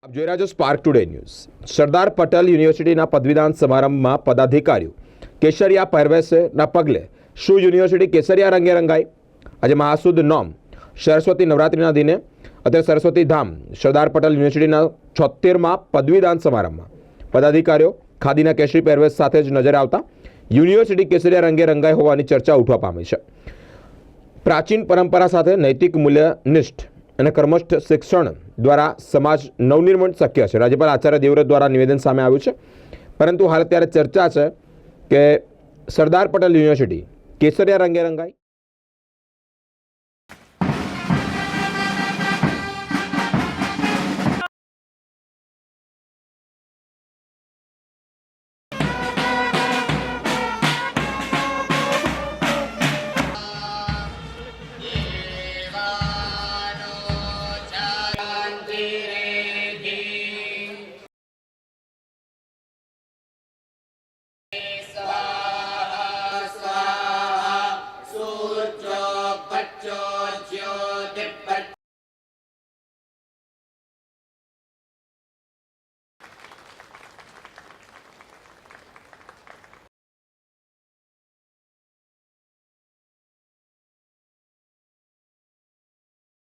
આપ જોઈ રહ્યા છો spark today news. Sardar Patel યુનિવર્સિટીના પદવીદાન સમારંભમાં પદાધિકારીઓ કેસરિયા પહેરવેશના પગલે શું યુનિવર્સિટી કેસરિયા રંગે રંગાઈ। આજે મહાસુદ નોમ સરસ્વતી નવરાત્રિના દિને અત્યારે સરસ્વતી ધામ સરદાર પટેલ યુનિવર્સિટીના 76મા પદવીદાન સમારંભમાં પદાધિકારીઓ ખાદીના કેસરી પહેરવેશ સાથે જ નજરે આવતા યુનિવર્સિટી કેસરિયા રંગે રંગાઈ હોવાની ચર્ચા ઉઠવા પામી છે। પ્રાચીન પરંપરા સાથે નૈતિક મૂલ્યનિષ્ઠ અને કર્મઠ શિક્ષણ દ્વારા સમાજ નવનિર્માણ શક્ય છે। રાજ્યપાલ આચાર્ય દેવવ્રત દ્વારા નિવેદન સામે આવ્યું છે, પરંતુ હાલ અત્યારે ચર્ચા છે કે સરદાર પટેલ યુનિવર્સિટી કેસરિયા રંગે રંગાઈ।